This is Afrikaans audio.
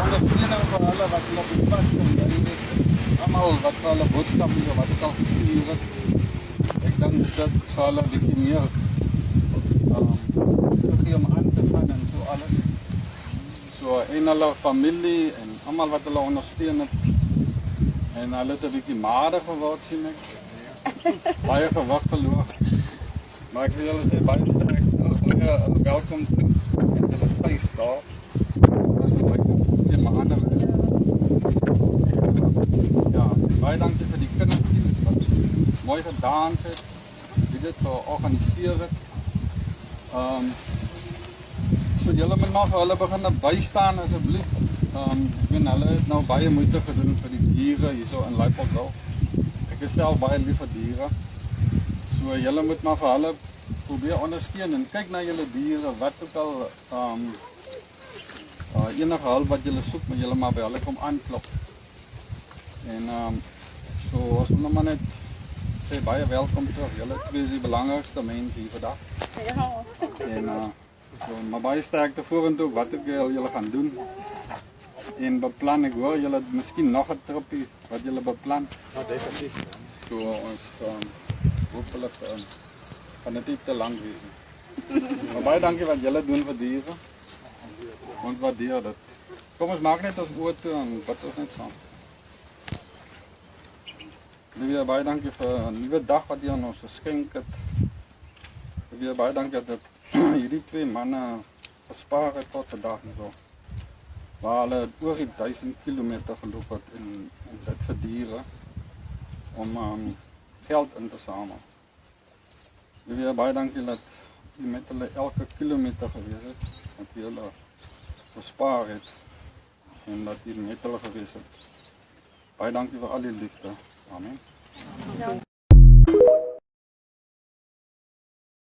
ondersteuning vir hulle wat hulle op die pad kom. Almal wat vir hulle boodskappe hier wat ek al gestuur het. Ek dink dit vir hulle 'n bietjie meer gee om aan te gaan en so alles. So en hulle familie en almal wat hulle ondersteun het. En hulle het 'n bietjie maarder geword sien ek. Baie gewig verloor. Maar ek wil julle sê baie sterk. Welkom terug. En hulle fees daar. Dat is baie maarder. Ja, baie dankie vir die kindertjies wat mooi gedans het. Die dit georganiseer het. So julle moet maar vir hulle begin bystaan asseblief. Ek weet hulle het nou baie moeite gedoen vir die diere hierso in Luiperdal. Ek is self baie lief vir diere. So julle moet maar vir hulle probeer ondersteun en kyk na julle diere, wat ook al enige hulp wat julle soek, moet julle maar by hulle kom aanklop. En so as ons maar net sê baie welkom terug. Julle twee is die belangrikste mense hier vandag. Ja. En so, maar baie sterkte vorentoe wat ook julle gaan doen. En beplan, ek hoor julle het miskien nog 'n tripie wat julle beplan. Ja, definitief. So ons hopelik gaan dit nie te lank wees nie. Maar baie dankie wat julle doen vir diere. Ons waardeer dit. Kom ons maak net ons oë toe en bid ons net saam. Liewe baie dankie vir 'n nuwe dag wat jy aan ons geskenk het. Liewe baie dankie dat hierdie twee manne gespaar het tot vandag en so. Waar hulle oor die 1000 kilometer geloop het en dit vir diere om geld in te samel. Liewe baie dankie dat jy met hulle elke kilometer gewees het, dat jy hulle gespaar het en dat jy met hulle gewees het. Baie dankie vir al die liefde. Amen. Dankie.